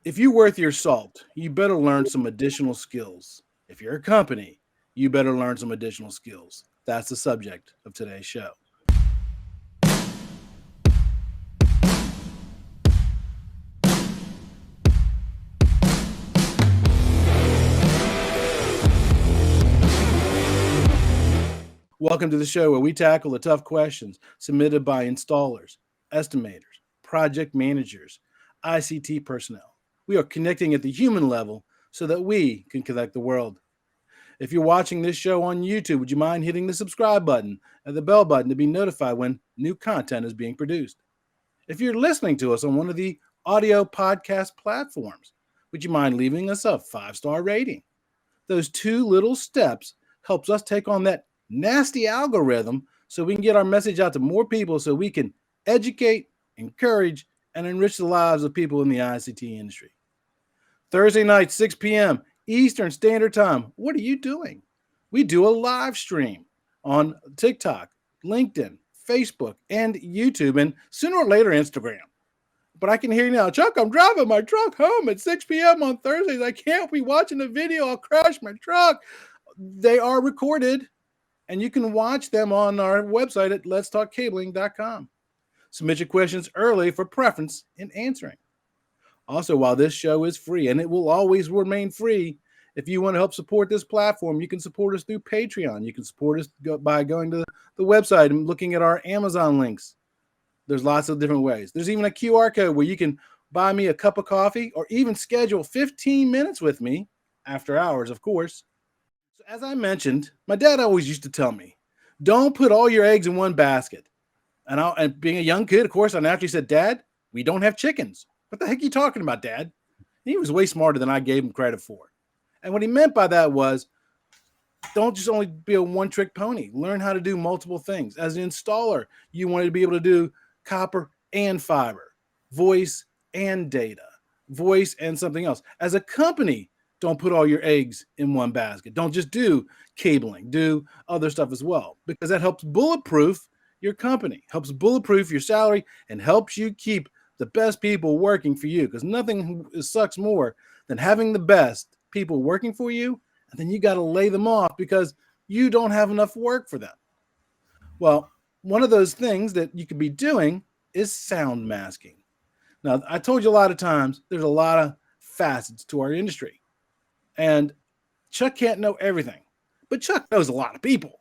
If you're worth your salt, you better learn some additional skills. If you're a company, you better learn some additional skills. That's the subject of today's show. Welcome to the show where we tackle the tough questions submitted by installers, estimators, project managers, ICT personnel. We are connecting at the human level so that we can connect the world. If you're watching this show on YouTube, would you mind hitting the subscribe button and the bell button to be notified when new content is being produced? If you're listening to us on one of the audio podcast platforms, would you mind leaving us a 5-star rating? Those two little steps helps us take on that nasty algorithm so we can get our message out to more people so we can educate, encourage, and enrich the lives of people in the ICT industry. Thursday night, 6 p.m. Eastern Standard Time. What are you doing? We do a live stream on TikTok, LinkedIn, Facebook, and YouTube, and sooner or later, Instagram. But I can hear you now. Chuck, I'm driving my truck home at 6 p.m. on Thursdays. I can't be watching the video. I'll crash my truck. They are recorded, and you can watch them on our website at letstalkcabling.com. Submit your questions early for preference in answering. Also, while this show is free, and it will always remain free, if you want to help support this platform, you can support us through Patreon. You can support us by going to the website and looking at our Amazon links. There's lots of different ways. There's even a QR code where you can buy me a cup of coffee or even schedule 15 minutes with me after hours, of course. So as I mentioned, my dad always used to tell me, don't put all your eggs in one basket. And being a young kid, of course, I naturally said, Dad, we don't have chickens. What the heck are you talking about, Dad? He was way smarter than I gave him credit for. And what he meant by that was, don't just only be a one-trick pony. Learn how to do multiple things. As an installer, you wanted to be able to do copper and fiber, voice and data, voice and something else. As a company, don't put all your eggs in one basket. Don't just do cabling. Do other stuff as well, because that helps bulletproof your company, helps bulletproof your salary, and helps you keep the best people working for you, because nothing sucks more than having the best people working for you, and then you got to lay them off because you don't have enough work for them. Well, one of those things that you could be doing is sound masking. Now, I told you a lot of times there's a lot of facets to our industry, and Chuck can't know everything, but Chuck knows a lot of people.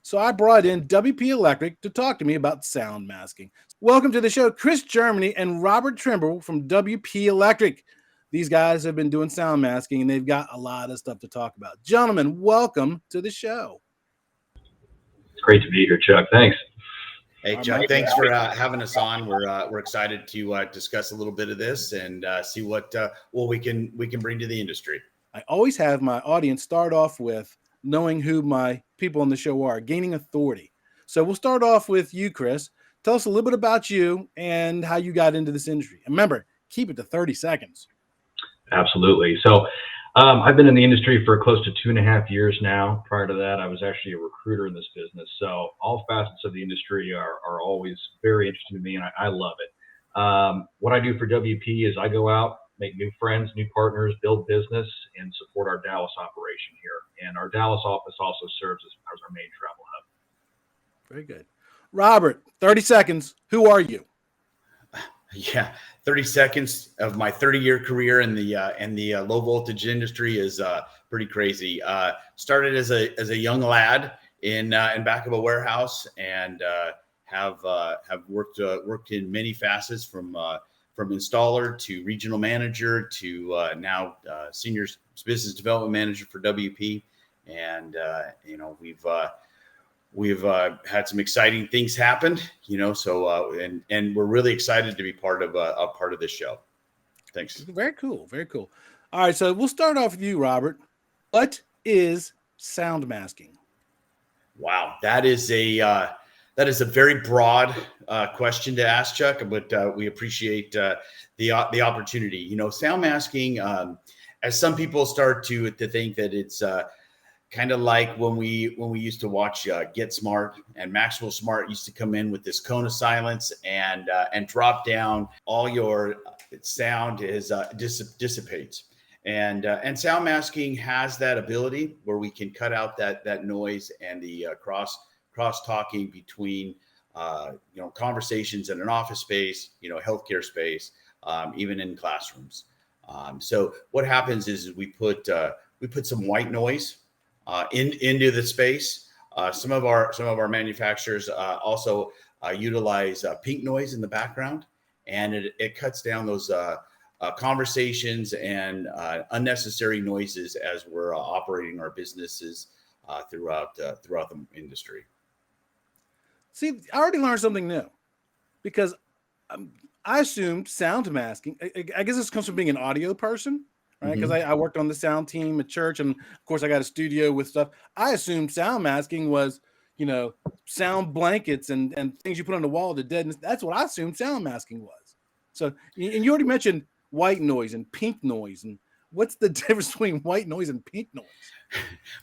So I brought in WP Electric to talk to me about sound masking. Welcome to the show, Chris Germany and Robert Trimble from WP Electric. These guys have been doing sound masking, and they've got a lot of stuff to talk about. Gentlemen, welcome to the show. It's great to be here, Chuck. Thanks. Hey, Chuck, thanks for having us on. We're excited to discuss a little bit of this and see what we can bring to the industry. I always have my audience start off with knowing who my people on the show are, gaining authority. So we'll start off with you, Chris. Tell us a little bit about you and how you got into this industry. And remember, keep it to 30 seconds. Absolutely. So I've been in the industry for close to 2.5 years now. Prior to that, I was actually a recruiter in this business. So all facets of the industry are always very interesting to me, and I love it. What I do for WP is I go out, make new friends, new partners, build business, and support our Dallas operation here. And our Dallas office also serves as our main travel hub. Very good. Robert, 30 seconds. Who are you? Yeah, 30 seconds of my 30-year career in the low voltage industry is pretty crazy. Started as a young lad in back of a warehouse, and have worked in many facets from installer to regional manager to now senior business development manager for WP, and we've had some exciting things happen, so and we're really excited to be part of this show. Thanks. Very cool. Very cool. All right, so we'll start off with you, Robert. What is sound masking? Wow, that is a very broad question to ask, Chuck, but we appreciate the opportunity. Sound masking, as some people start to think that it's kind of like when we used to watch Get Smart, and Maxwell Smart used to come in with this cone of silence and drop down all your sound is dissipates. And sound masking has that ability where we can cut out that noise and the cross talking between conversations in an office space, healthcare space, even in classrooms. So what happens is we put some white noise into the space. Some of our manufacturers also utilize pink noise in the background, and it cuts down those conversations and unnecessary noises as we're operating our businesses throughout the industry. See, I already learned something new, because I assumed sound masking. I guess this comes from being an audio person, right? Because I worked on the sound team at church, and of course I got a studio with stuff. I assumed sound masking was, sound blankets and things you put on the wall to deaden. That's what I assumed sound masking was. So, and you already mentioned white noise and pink noise, and what's the difference between white noise and pink noise?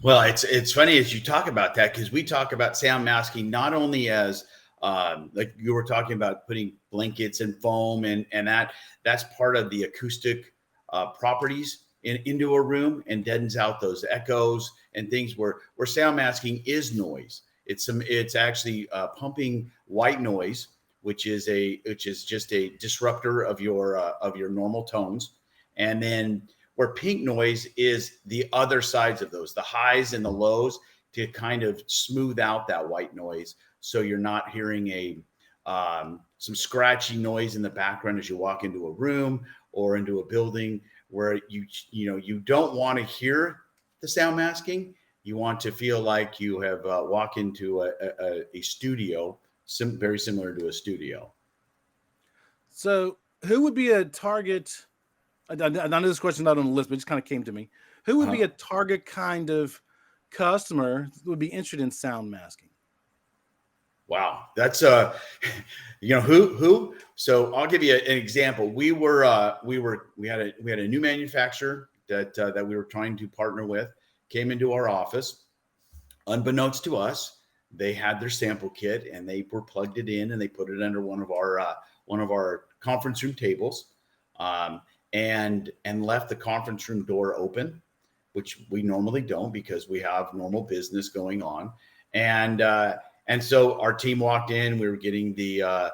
Well, it's funny as you talk about that, because we talk about sound masking not only as like you were talking about putting blankets and foam and that's part of the acoustic properties into a room and deadens out those echoes and things where sound masking is noise. It's actually pumping white noise, which is just a disruptor of your normal tones, and then where pink noise is the other sides of those, the highs and the lows, to kind of smooth out that white noise, so you're not hearing some scratchy noise in the background as you walk into a room or into a building where you don't want to hear the sound masking. You want to feel like you have walked into a studio, very similar to a studio. So who would be a target? I know this question's not on the list, but it just kind of came to me. Who would be a target kind of customer that would be interested in sound masking? Wow, that's who. So I'll give you an example. We had a new manufacturer that we were trying to partner with, came into our office. Unbeknownst to us, they had their sample kit and they were plugged it in and they put it under one of our conference room tables. And left the conference room door open, which we normally don't because we have normal business going on. And so our team walked in, we were getting the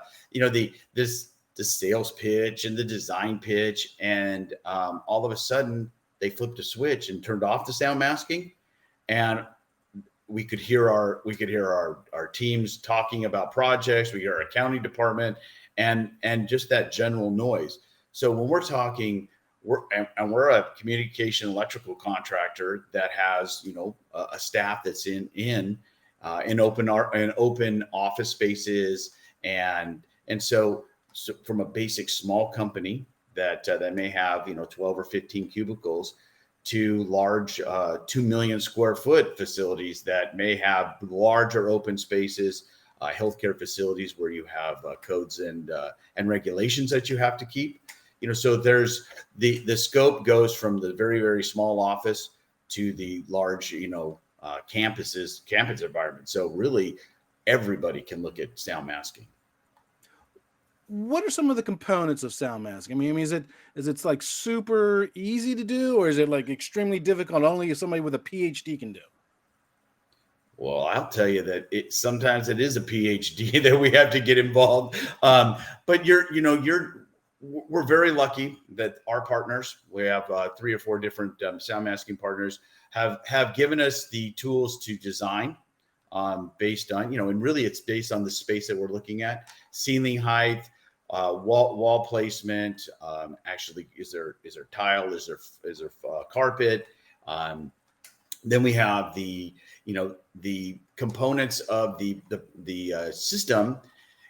sales pitch and the design pitch. And all of a sudden they flipped a switch and turned off the sound masking. And we could hear our teams talking about projects. We hear our accounting department and just that general noise. So when we're talking, we're a communication electrical contractor that has a staff that's in open office spaces, and so from a basic small company that may have 12 or 15 cubicles to large 2 million square foot facilities that may have larger open spaces, healthcare facilities where you have codes and regulations that you have to keep. So there's the scope goes from the very, very small office to the large, campus environment. So really everybody can look at sound masking. What are some of the components of sound masking? I mean, is it like super easy to do, or is it like extremely difficult only somebody with a PhD can do? Well, I'll tell you that sometimes it is a PhD that we have to get involved. But we're very lucky that our partners, we have 3 or 4 different sound masking partners, have given us the tools to design based on, and really it's based on the space that we're looking at, ceiling height, wall placement. Actually, is there tile? Is there carpet? Then we have the components of the system.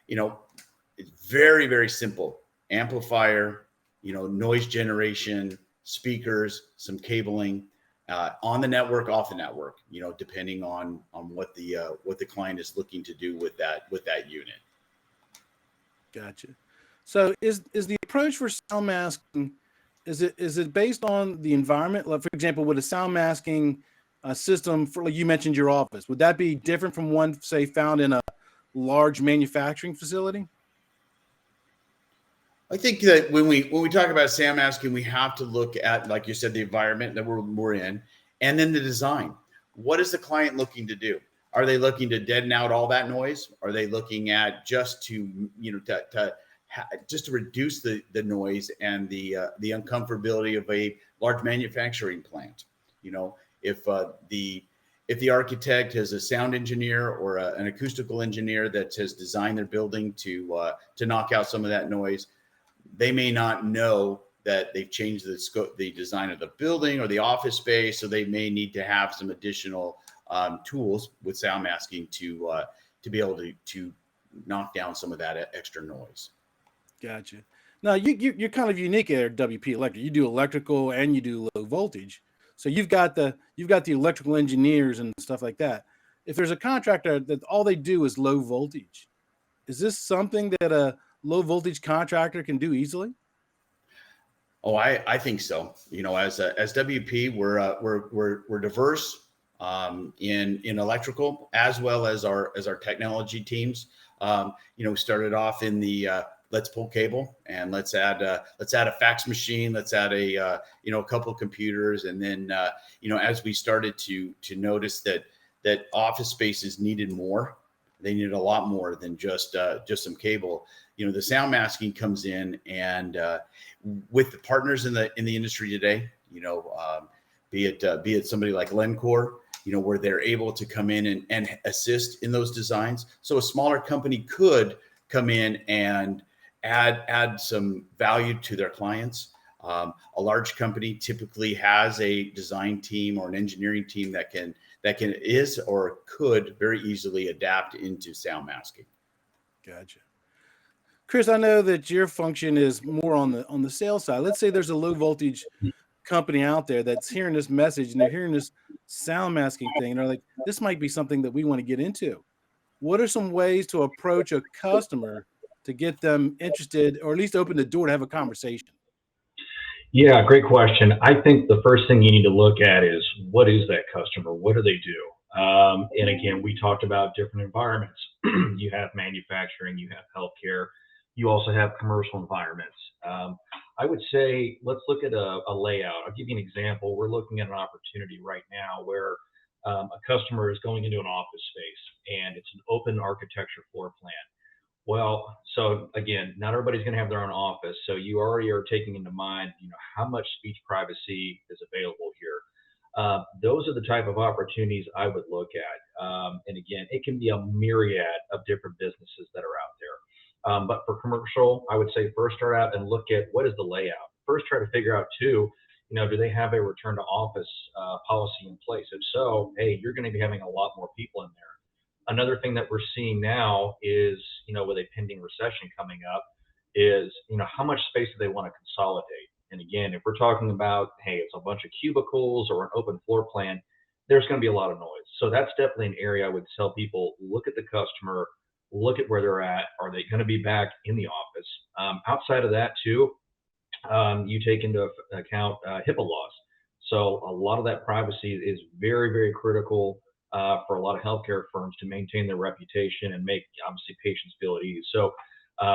It's very, very simple. Amplifier, noise generation, speakers, some cabling, on the network, off the network, depending on what the client is looking to do with that unit. Gotcha. So is the approach for sound masking, is it based on the environment? Like, for example, would a sound masking system for, like you mentioned, your office? Would that be different from one, say, found in a large manufacturing facility? I think that when we talk about sound masking, we have to look at, like you said, the environment that we're in, and then the design. What is the client looking to do? Are they looking to deaden out all that noise? Are they looking at just to just to reduce the noise and the uncomfortability of a large manufacturing plant? If the architect has a sound engineer or an acoustical engineer that has designed their building to knock out some of that noise, they may not know that they've changed the scope, the design of the building or the office space. So they may need to have some additional tools with sound masking to be able to knock down some of that extra noise. Gotcha. Now you're kind of unique at WP Electric. You do electrical and you do low voltage. So you've got the electrical engineers and stuff like that. If there's a contractor that all they do is low voltage, is this something that a low voltage contractor can do easily? Oh, I think so. As WP, we're diverse in electrical as well as our technology teams. Started off in the let's pull cable and let's add a fax machine, let's add a couple of computers, and then as we started to notice that office spaces needed more. They needed a lot more than just some cable. The sound masking comes in, and with the partners in the industry today, be it somebody like Lencor, where they're able to come in and assist in those designs. So a smaller company could come in and add some value to their clients. A large company typically has a design team or an engineering team that could very easily adapt into sound masking. Gotcha. Chris, I know that your function is more on the sales side. Let's say there's a low voltage company out there that's hearing this message and they're hearing this sound masking thing, and they're like, this might be something that we want to get into. What are some ways to approach a customer to get them interested, or at least open the door to have a conversation? Yeah, great question. I think the first thing you need to look at is, what is that customer? What do they do? And again, we talked about different environments. You have manufacturing, you have healthcare, you also have commercial environments. I would say, let's look at a layout. I'll give you an example. We're looking at an opportunity right now where a customer is going into an office space, and it's an open architecture floor plan. Well, so again, not everybody's going to have their own office. So you already are taking into mind, how much speech privacy is available here. Those are the type of opportunities I would look at. And again, it can be a myriad of different businesses that are out there. But for commercial, I would say first start out and look at what is the layout. First, try to figure out too, do they have a return to office policy in place? If so, hey, you're going to be having a lot more people in there. Another thing that we're seeing now is, with a pending recession coming up, is, how much space do they want to consolidate? And again, if we're talking about, hey, it's a bunch of cubicles or an open floor plan, there's going to be a lot of noise. So that's definitely an area I would tell people, look at the customer, look at where they're at. Are they going to be back in the office? Outside of that too, you take into account HIPAA laws. So a lot of that privacy is very, very critical for a lot of healthcare firms to maintain their reputation and make, obviously, patients feel at ease. So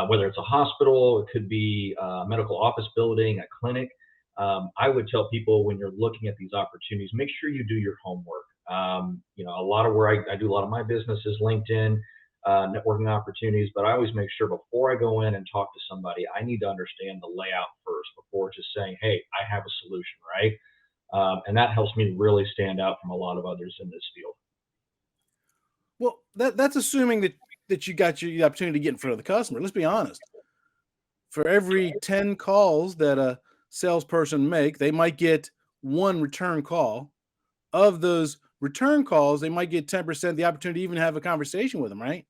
whether it's a hospital, it could be a medical office building, a clinic, I would tell people, when you're looking at these opportunities, make sure you do your homework. A lot of where I do a lot of my business is LinkedIn, networking opportunities, but I always make sure before I go in and talk to somebody, I need to understand the layout first before just saying, hey, I have a solution, right? And that helps me really stand out from a lot of others in this field. Well, that's assuming that you got the opportunity to get in front of the customer. Let's be honest. For every 10 calls that a salesperson make, they might get one return call. Of those return calls, they might get 10% the opportunity to even have a conversation with them, right?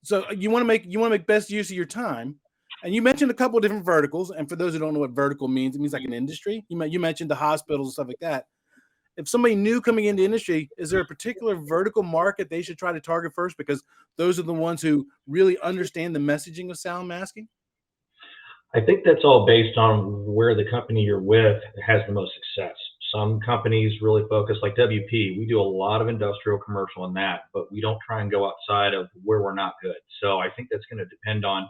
So you want to make best use of your time. And you mentioned a couple of different verticals. And for those who don't know what vertical means, it means like an industry. You mentioned the hospitals and stuff like that. If somebody new coming into industry, is there a particular vertical market they should try to target first? Because those are the ones who really understand the messaging of sound masking. I think that's all based on where the company you're with has the most success. Some companies really focus, like WP. We do a lot of industrial, commercial, and that, but we don't try and go outside of where we're not good. So I think that's going to depend on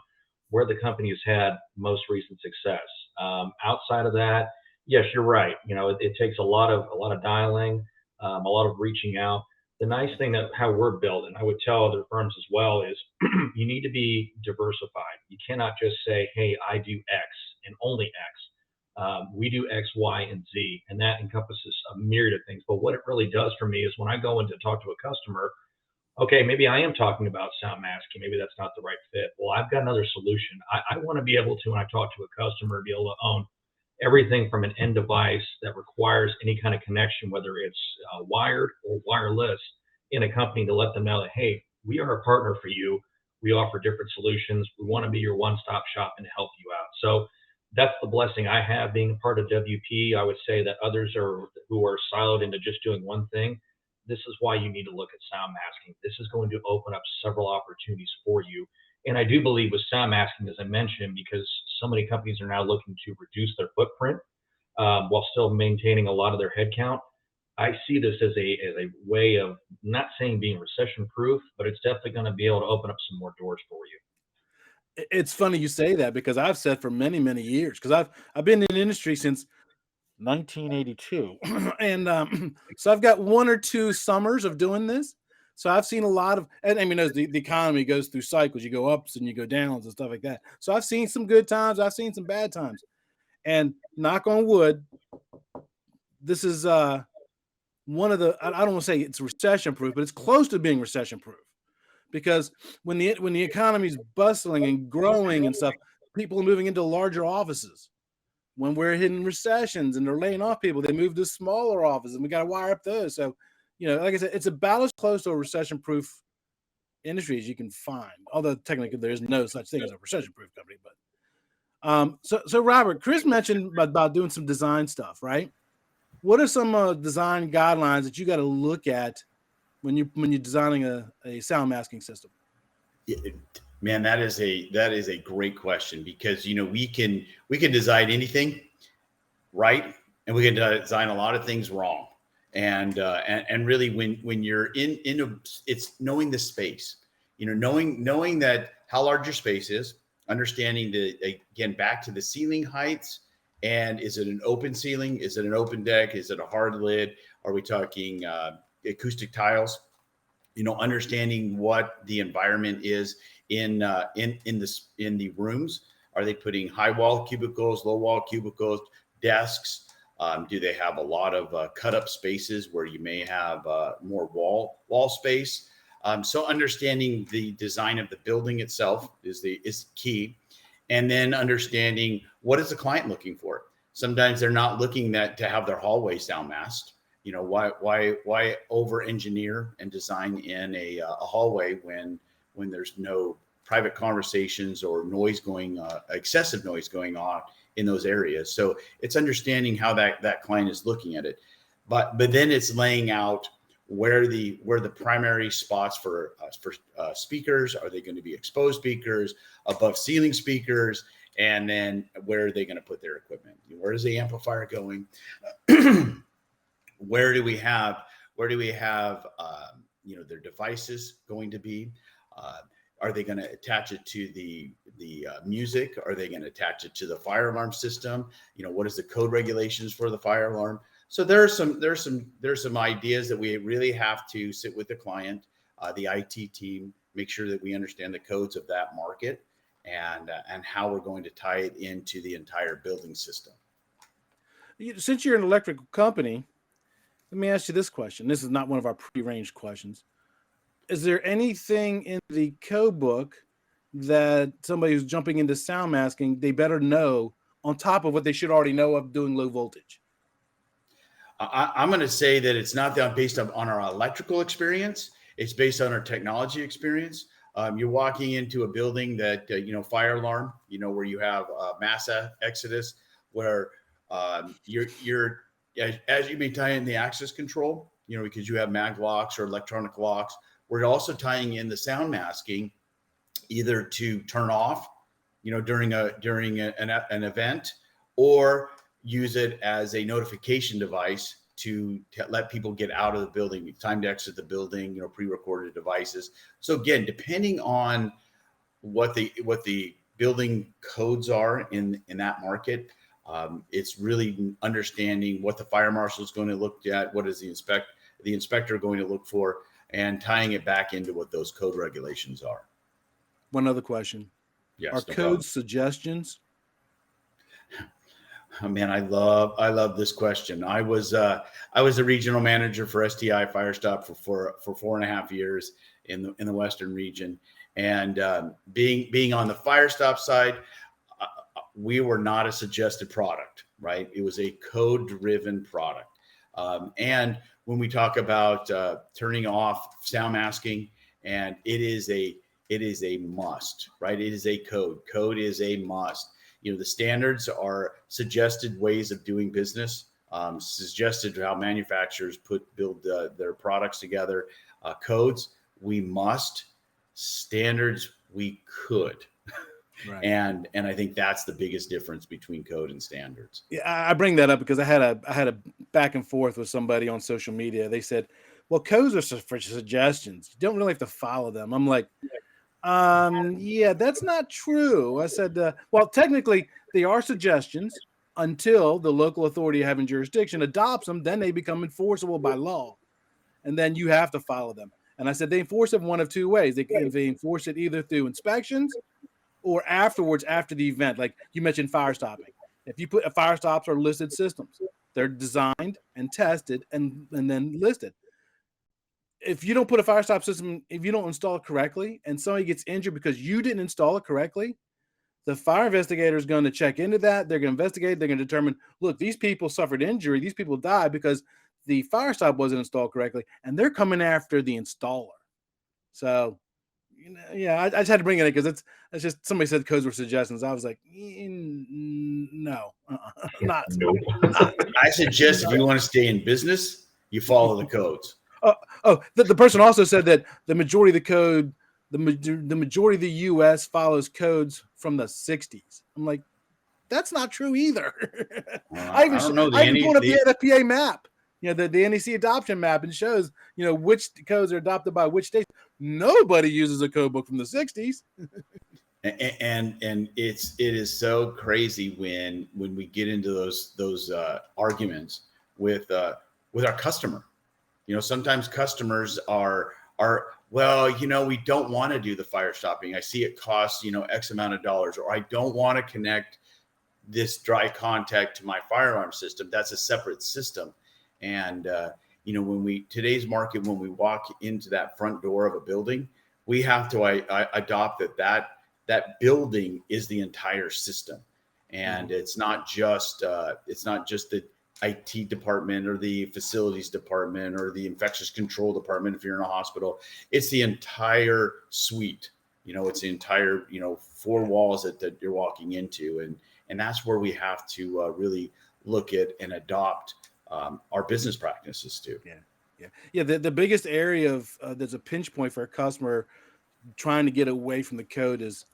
where the company has had most recent success. Outside of that, yes, you're right. It takes a lot of dialing, a lot of reaching out. The nice thing that how we're built, and I would tell other firms as well, is you need to be diversified. You cannot just say, hey, I do X and only X. We do X, Y, and Z, and that encompasses a myriad of things. But what it really does for me is when I go in to talk to a customer, okay, maybe I am talking about sound masking. Maybe that's not the right fit. Well, I've got another solution. I want to be able to, when I talk to a customer, be able to own everything from an end device that requires any kind of connection, whether it's wired or wireless, in a company, to let them know that, hey, we are a partner for you. We offer different solutions. We want to be your one-stop shop and help you out. So that's the blessing I have being a part of WP. I would say that others who are siloed into just doing one thing, this is why you need to look at sound masking. This is going to open up several opportunities for you. And I do believe with sound masking, as I mentioned, because so many companies are now looking to reduce their footprint while still maintaining a lot of their headcount. I see this as a way of not saying being recession proof, but it's definitely going to be able to open up some more doors for you. It's funny you say that, because I've said for many, many years, because I've been in the industry since 1982, and so I've got one or two summers of doing this. So I've seen a lot of, and I mean, as the economy goes through cycles, you go ups and you go downs and stuff like that. So I've seen some good times, I've seen some bad times, and knock on wood, this is one of the, I don't want to say it's recession proof, but it's close to being recession proof, because when the economy's bustling and growing and stuff, people are moving into larger offices. When we're hitting recessions and they're laying off people, they move to smaller offices, and we got to wire up those. So, like I said, it's about as close to a recession-proof industry as you can find. Although technically there is no such thing as a recession-proof company. But so Robert, Chris mentioned about doing some design stuff, right? What are some design guidelines that you got to look at when you're designing a sound masking system? Man, that is a great question, because we can design anything right, and we can design a lot of things wrong. And really, when you're it's knowing the space, knowing that how large your space is, understanding again, back to the ceiling heights, and is it an open ceiling? Is it an open deck? Is it a hard lid? Are we talking acoustic tiles? Understanding what the environment is in the rooms. Are they putting high wall cubicles, low wall cubicles, desks? Do they have a lot of cut up spaces where you may have more wall space? So understanding the design of the building itself is key, and then understanding what is the client looking for. Sometimes they're not looking to have their hallway sound masked. Why over engineer and design in a hallway when there's no private conversations or excessive noise going on in those areas. So it's understanding how that client is looking at it, but then it's laying out where the primary spots for speakers. Are they going to be exposed speakers, above ceiling speakers, and then where are they going to put their equipment? Where is the amplifier going? Where do we have their devices going to be? Are they going to attach it to the music? Are they going to attach it to the fire alarm system? What is the code regulations for the fire alarm? So there's some ideas that we really have to sit with the client, the IT team, make sure that we understand the codes of that market, and how we're going to tie it into the entire building system. Since you're an electrical company, let me ask you this question. This is not one of our pre-arranged questions. Is there anything in the code book that somebody who's jumping into sound masking, they better know on top of what they should already know of doing low voltage? I'm going to say that it's not based on our electrical experience. It's based on our technology experience. You're walking into a building that, fire alarm, where you have mass exodus, where you're as you be tying the access control, because you have mag locks or electronic locks. We're also tying in the sound masking, either to turn off, during an event, or use it as a notification device to let people get out of the building, time to exit the building, pre-recorded devices. So again, depending on what the building codes are in that market, it's really understanding what the fire marshal is going to look at, what is the inspector going to look for, and tying it back into what those code regulations are. One other question. Yes, Are no code problem. suggestions? Oh, man, I love this question. I was a regional manager for STI Fire Stop for 4.5 years in the Western region, and being on the Fire Stop side, we were not a suggested product, right? It was a code-driven product, and when we talk about turning off sound masking, and it is a must, right? It is a code. Code is a must. The standards are suggested ways of doing business, suggested how manufacturers build their products together. Codes, we must. Standards, we could. Right. And I think that's the biggest difference between code and standards. Yeah, I bring that up because I had a back and forth with somebody on social media. They said, "Well, codes are for suggestions. You don't really have to follow them." I'm like, yeah, that's not true. I said, well, technically they are suggestions until the local authority having jurisdiction adopts them. Then they become enforceable by law, and then you have to follow them. And I said they enforce it one of two ways. They enforce it either through inspections or afterwards, after the event. Like you mentioned, fire stopping. If you put fire stops are listed systems, they're designed and tested and then listed. If you don't put a fire stop system, if you don't install it correctly and somebody gets injured because you didn't install it correctly, the fire investigator is going to check into that. They're going to investigate. They're going to determine, look, these people suffered injury. These people died because the fire stop wasn't installed correctly, and they're coming after the installer. So, yeah, I just had to bring it in because it's just somebody said codes were suggestions. I was like, no, not. Nope. I suggest if you want to stay in business, you follow the codes. The person also said that the majority of the code, the majority of the U.S. follows codes from the 60s. I'm like, that's not true either. I even pulled up the NFPA map, the NEC adoption map, and shows, which codes are adopted by which states. Nobody uses a code book from the 60s. And it is so crazy when we get into those arguments with our customer. Sometimes customers are, well, we don't want to do the fire stopping. I see it costs, X amount of dollars, or I don't want to connect this dry contact to my fire alarm system. That's a separate system. And, today's market, when we walk into that front door of a building, we have to adopt that building is the entire system. And it's not just the IT department or the facilities department or the infectious control department if you're in a hospital. It's the entire suite. It's the entire 4 walls that you're walking into, and that's where we have to really look at and adopt our business practices too. Yeah. The biggest area of there's a pinch point for a customer trying to get away from the code is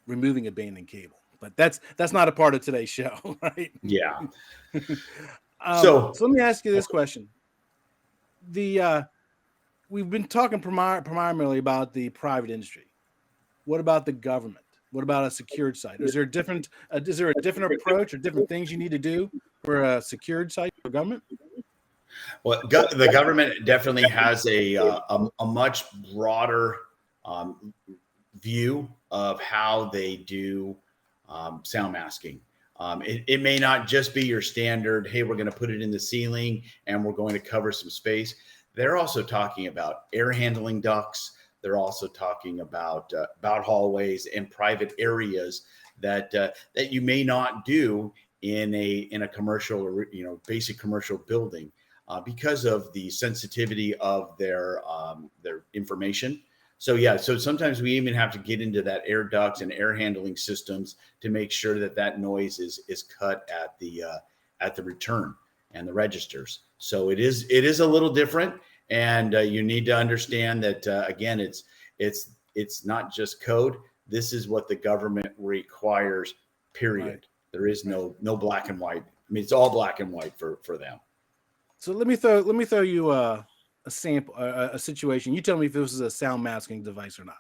removing abandoned cable. But that's not a part of today's show, right? Yeah. So let me ask you this question. We've been talking primarily about the private industry. What about the government? What about a secured site? Is there a different approach or different things you need to do for a secured site for government? Well, the government definitely has a much broader view of how they do sound masking. It may not just be your standard, hey, we're going to put it in the ceiling and we're going to cover some space. They're also talking about air handling ducts. They're also talking about hallways and private areas that you may not do in a commercial or basic commercial building because of the sensitivity of their information. So sometimes we even have to get into that air ducts and air handling systems to make sure that noise is cut at the return and the registers. So it is a little different, and you need to understand that again, it's not just code. This is what the government requires. Period. Right. There is no black and white mean, it's all black and white for them. So let me throw you a sample, a situation. You tell me if this is a sound masking device or not.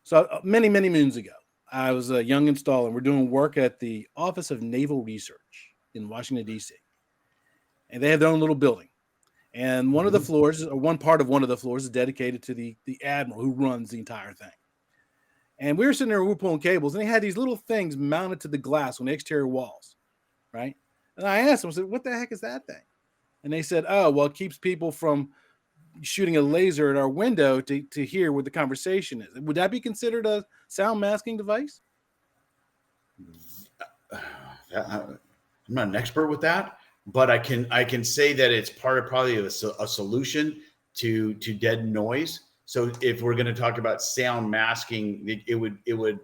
So many moons ago, I was a young installer, and we're doing work at the Office of Naval Research in Washington, D.C. And they have their own little building. And one of the floors, or one part of one of the floors, is dedicated to the admiral who runs the entire thing. And we were sitting there, we were pulling cables, and they had these little things mounted to the glass on the exterior walls, right? And I asked them, I said, what the heck is that thing? And they said, oh, well, it keeps people from shooting a laser at our window to hear what the conversation is. Would that be considered a sound masking device? I'm not an expert with that, but I can say that it's part of probably a solution to dead noise. So if we're going to talk about sound masking, it would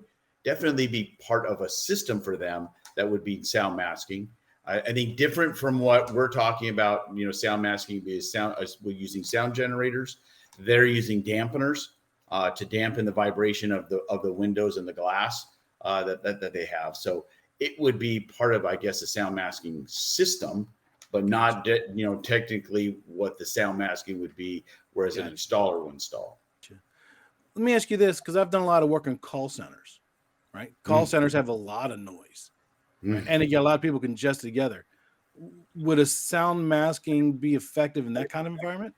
definitely be part of a system for them that would be sound masking. I think different from what we're talking about, sound masking is we're using sound generators. They're using dampeners to dampen the vibration of the windows and the glass that they have. So it would be part of, I guess, a sound masking system, but not, technically what the sound masking would be, whereas an installer would install. Let me ask you this, because I've done a lot of work in call centers, right? Call centers have a lot of noise. Right? And a lot of people congested together. Would a sound masking be effective in that kind of environment?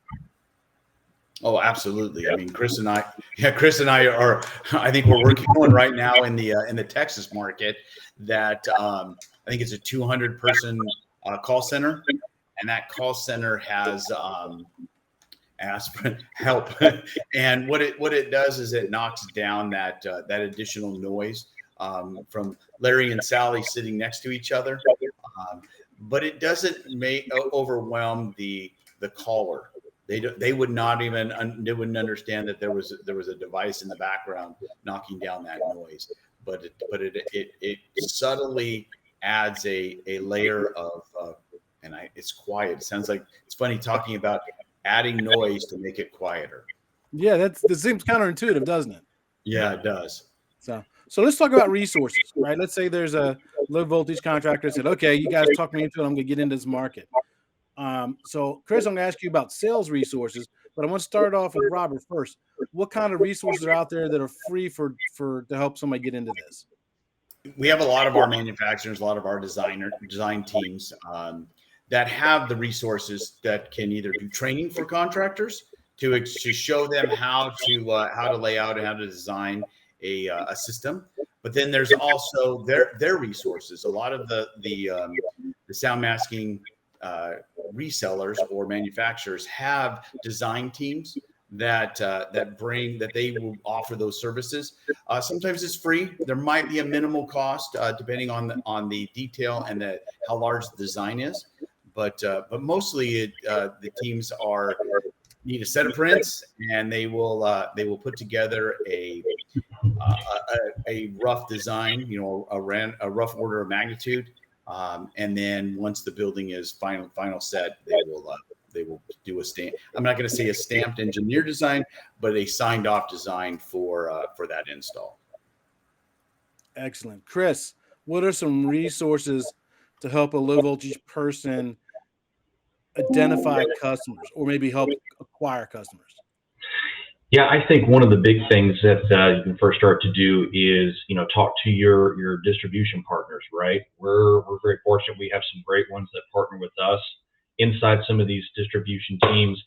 Oh, absolutely. I mean, Chris and I are, I think we're working on right now in the Texas market that I think it's a 200 person call center, and that call center has asked for help. And what it does is it knocks down that additional noise from Larry and Sally sitting next to each other, but it doesn't overwhelm the caller. They would not even they wouldn't understand that there was a device in the background knocking down that noise. But it subtly adds a layer of it's quiet. It sounds like it's funny talking about adding noise to make it quieter. Yeah, that seems counterintuitive, doesn't it? Yeah, it does. So let's talk about resources, right? Let's say there's a low voltage contractor that said, okay, you guys talk me into it, I'm going to get into this market. So Chris, I'm going to ask you about sales resources, but I want to start off with Robert first. What kind of resources are out there that are free to help somebody get into this? We have a lot of our manufacturers, a lot of our design teams that have the resources that can either do training for contractors to show them how to lay out and how to design a system. But then there's also their resources. A lot of the sound masking resellers or manufacturers have design teams that they will offer those services. Sometimes it's free. There might be a minimal cost depending on the detail and how large the design is. But mostly the teams need a set of prints, and they will put together a rough design, a rough order of magnitude, and then once the building is final set, they will do a stamp. I'm not going to say a stamped engineer design, but a signed off design for that install. Excellent. Chris, what are some resources to help a low voltage person identify customers or maybe help acquire customers? Yeah, I think one of the big things that you can first start to do is, talk to your distribution partners, right? We're very fortunate. We have some great ones that partner with us. Inside some of these distribution teams,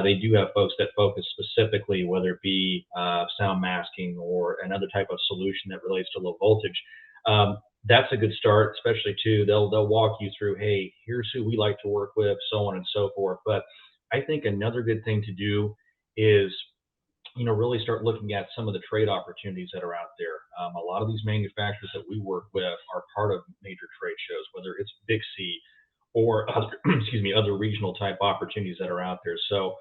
they do have folks that focus specifically, whether it be sound masking or another type of solution that relates to low voltage. That's a good start, especially too. They'll walk you through, hey, here's who we like to work with, so on and so forth. But I think another good thing to do is, really start looking at some of the trade opportunities that are out there. A lot of these manufacturers that we work with are part of major trade shows, whether it's Big C or other regional type opportunities that are out there. So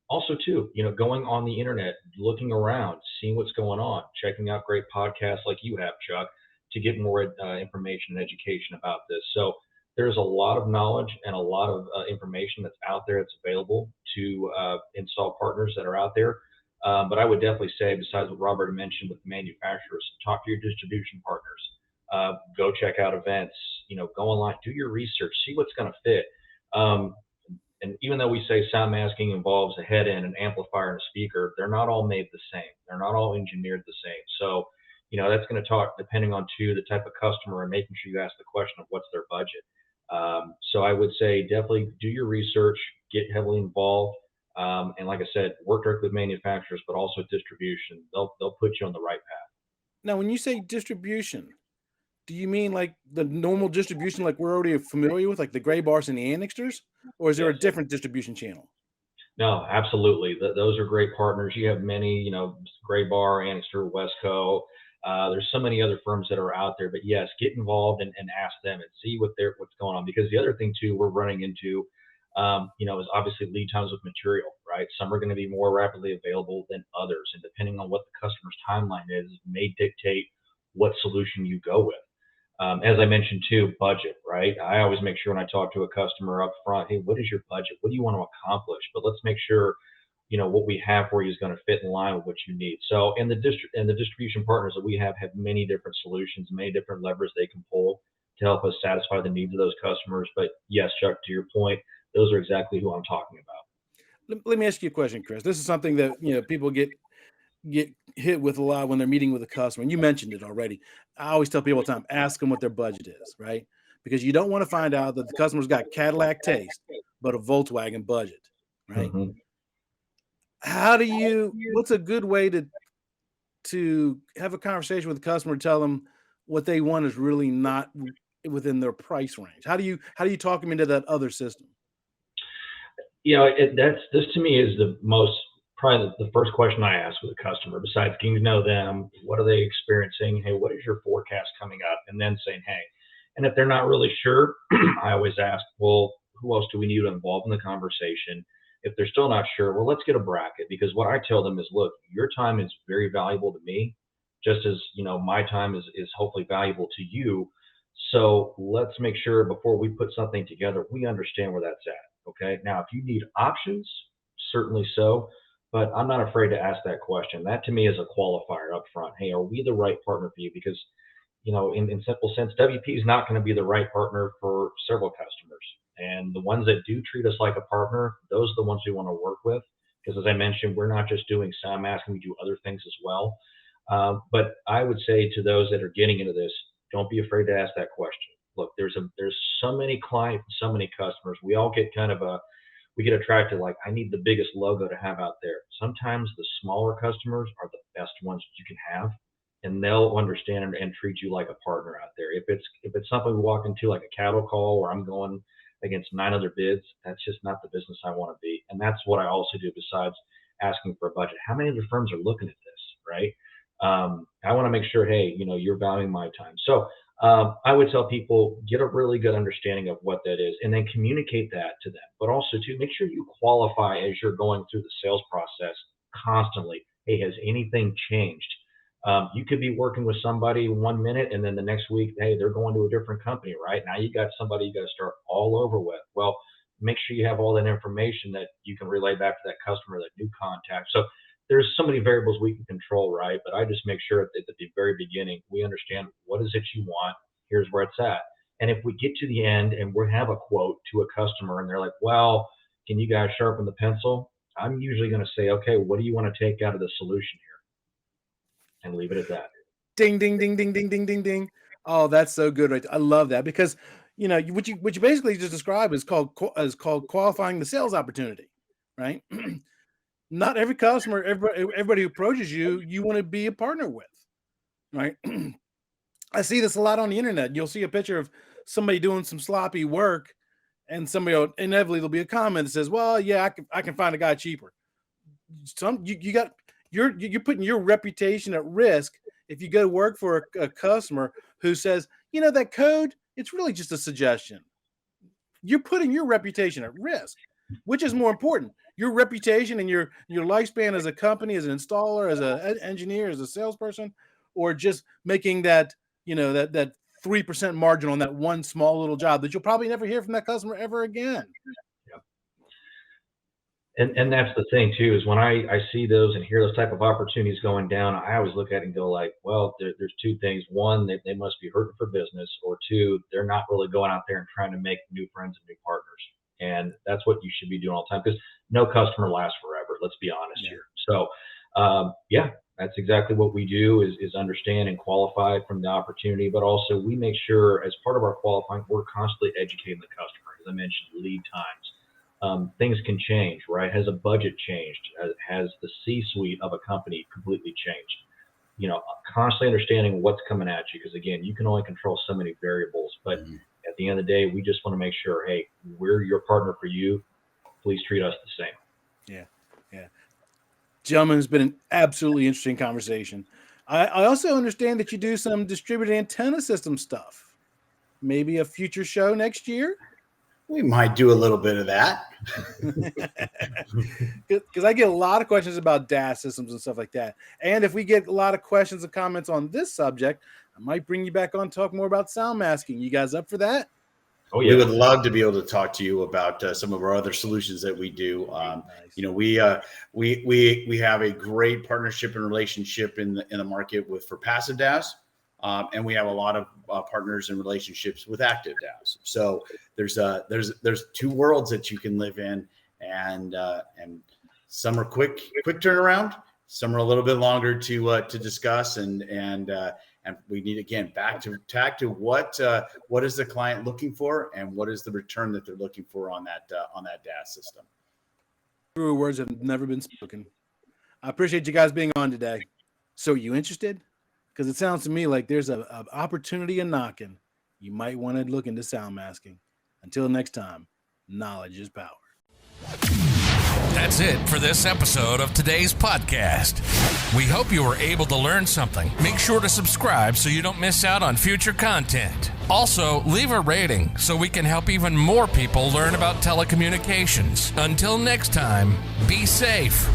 also too, going on the internet, looking around, seeing what's going on, checking out great podcasts like you have, Chuck, to get more information and education about this. So there's a lot of knowledge and a lot of information that's out there that's available to install partners that are out there. But I would definitely say, besides what Robert mentioned with manufacturers, talk to your distribution partners. Go check out events. go online, do your research, see what's going to fit. And even though we say sound masking involves a head end, an amplifier, and a speaker, they're not all made the same. They're not all engineered the same. So, that's going to talk depending on the type of customer and making sure you ask the question of what's their budget. So I would say definitely do your research, get heavily involved. And like I said, work directly with manufacturers, but also distribution. They'll put you on the right path. Now, when you say distribution, do you mean like the normal distribution, like we're already familiar with, like the gray bars and the annexers, or is there a Yes. different distribution channel? No, absolutely. Those are great partners. You have many, Gray Bar, Annixter, Wesco. There's so many other firms that are out there, but yes, get involved and ask them and see what's going on. Because the other thing too, we're running into, is obviously lead times with material, right? Some are going to be more rapidly available than others, and depending on what the customer's timeline is, may dictate what solution you go with. As I mentioned too, budget, right? I always make sure when I talk to a customer up front, hey, what is your budget? What do you want to accomplish? But let's make sure, what we have for you is going to fit in line with what you need. So, and the distribution partners that we have many different solutions, many different levers they can pull to help us satisfy the needs of those customers. But yes, Chuck, to your point, those are exactly who I'm talking about. Let me ask you a question, Chris. This is something that people get hit with a lot when they're meeting with a customer. And you mentioned it already. I always tell people all the time, ask them what their budget is, right? Because you don't want to find out that the customer's got Cadillac taste, but a Volkswagen budget, right? Mhm. What's a good way to have a conversation with the customer, tell them what they want is really not within their price range? How do you talk them into that other system? This to me is probably the first question I ask with a customer, besides getting to know them. What are they experiencing? Hey, what is your forecast coming up? And then saying, hey, and if they're not really sure, I always ask, well, who else do we need to involve in the conversation? If they're still not sure, well, let's get a bracket, because what I tell them is, look, your time is very valuable to me, just as, my time is hopefully valuable to you. So let's make sure before we put something together, we understand where that's at. Okay. Now, if you need options, certainly so, but I'm not afraid to ask that question. That to me is a qualifier up front. Hey, are we the right partner for you? Because, in simple sense, WP is not going to be the right partner for several customers. And the ones that do treat us like a partner, those are the ones we want to work with. Because as I mentioned, we're not just doing sound masking, we do other things as well. But I would say to those that are getting into this, don't be afraid to ask that question. Look, there's so many clients, so many customers. We all get we get attracted, like, I need the biggest logo to have out there. Sometimes the smaller customers are the best ones you can have, and they'll understand and treat you like a partner out there. If it's something we walk into, like a cattle call where I'm going against 9 other bids, that's just not the business I want to be. And that's what I also do besides asking for a budget. How many other firms are looking at this, right? I want to make sure, hey, you're valuing my time. So I would tell people, get a really good understanding of what that is, and then communicate that to them. But also, to make sure you qualify as you're going through the sales process constantly. Hey, has anything changed? You could be working with somebody 1 minute, and then the next week, hey, they're going to a different company, right? Now you got somebody you got to start all over with. Well, make sure you have all that information that you can relay back to that customer, that new contact. So there's so many variables we can control, right? But I just make sure at the very beginning, we understand what is it you want, here's where it's at. And if we get to the end and we have a quote to a customer and they're like, well, can you guys sharpen the pencil? I'm usually going to say, okay, what do you want to take out of the solution here? And leave it at that. Ding, ding, ding, ding, ding, ding, ding, ding. Oh, that's so good. Right. I love that, because, what you basically just described is called qualifying the sales opportunity, right? Not every customer, everybody who approaches you want to be a partner with, right? I see this a lot on the internet. You'll see a picture of somebody doing some sloppy work, and inevitably there'll be a comment that says, well, yeah, I can find a guy cheaper. You're putting your reputation at risk if you go to work for a customer who says, that code, it's really just a suggestion. You're putting your reputation at risk. Which is more important, your reputation and your lifespan as a company, as an installer, as an engineer, as a salesperson, or just making that 3% margin on that one small little job that you'll probably never hear from that customer ever again? And that's the thing too, is when I see those and hear those type of opportunities going down, I always look at it and go like, well, there's two things. One, they must be hurting for business, or two, they're not really going out there and trying to make new friends and new partners. And that's what you should be doing all the time, because no customer lasts forever. Let's be honest here. So, that's exactly what we do is understand and qualify from the opportunity, but also we make sure as part of our qualifying, we're constantly educating the customer. As I mentioned, lead times. Things can change, right? Has a budget changed? Has the C-suite of a company completely changed? Constantly understanding what's coming at you, because again, you can only control so many variables, but at the end of the day, we just want to make sure, hey, we're your partner for you. Please treat us the same. Yeah. Gentlemen, it's been an absolutely interesting conversation. I also understand that you do some distributed antenna system stuff. Maybe a future show next year? We might do a little bit of that. Because I get a lot of questions about DAS systems and stuff like that. And if we get a lot of questions and comments on this subject, I might bring you back on to talk more about sound masking. You guys up for that? Oh, yeah. We would love to be able to talk to you about some of our other solutions that we do. Nice. We have a great partnership and relationship in the market for passive DAS, and we have a lot of partners and relationships with active DAS. So there's two worlds that you can live in, and some are quick turnaround, some are a little bit longer to discuss, and we need, again, back to what is the client looking for, and what is the return that they're looking for on that DAS system. True words have never been spoken. I appreciate you guys being on today. So, you interested? Because it sounds to me like there's an opportunity in knocking. You might want to look into sound masking. Until next time, knowledge is power. That's it for this episode of today's podcast. We hope you were able to learn something. Make sure to subscribe so you don't miss out on future content. Also, leave a rating so we can help even more people learn about telecommunications. Until next time, be safe.